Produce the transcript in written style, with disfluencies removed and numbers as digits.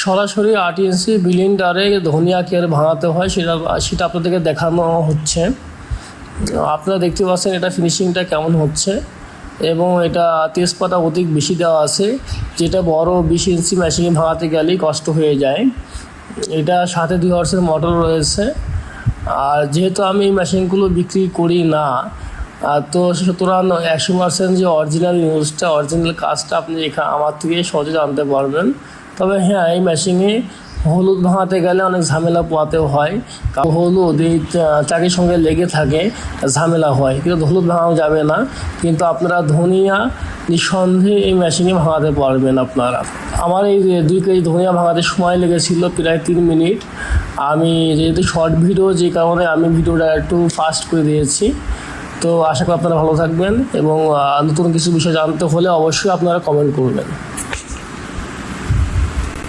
সরাসরি আরটিএনসি বিলিন্ডারে ধনিয়া কীভাবে ভাঙাতে হয় সেটা আপনাদেরকে দেখানো হচ্ছে। আপনারা দেখতে পাচ্ছেন এটা ফিনিশিংটা কেমন হচ্ছে, এবং এটা তেজপাতা অধিক বেশি দেওয়া আছে, যেটা বড় 20 ইঞ্চি মেশিনে ভাঙাতে গেলেই কষ্ট হয়ে যায়। এটা সাথে 2 হর্সের মোটর রয়েছে। আর যেহেতু আমি এই মেশিনগুলো বিক্রি করি না, তো সুতরাং 100% যে অরিজিনাল নিউজটা, অরিজিনাল কাজটা আপনি এখানে আমার থেকে সহজে জানতে পারবেন। তবে হ্যাঁ, এই মেশিনে হলুদ ভাঙাতে গেলে অনেক ঝামেলা পোয়াতেও হয়, কারণ হলুদ এই চাকির সঙ্গে লেগে থাকে, ঝামেলা হয়, কিন্তু হলুদ ভাঙানো যাবে না। কিন্তু আপনারা ধনিয়া নিঃসন্দেহে এই মেশিনে ভাঙাতে পারবেন আপনারা। আমার এই 2 কেজি ধনিয়া ভাঙাতে সময় লেগেছিল প্রায় 3 মিনিট। আমি যেহেতু শর্ট ভিডিও, যে কারণে আমি ভিডিওটা একটু ফাস্ট করে দিয়েছি। তো আশা করি আপনারা ভালো থাকবেন, এবং নতুন কিছু বিষয় জানতে হলে অবশ্যই আপনারা কমেন্ট করবেন।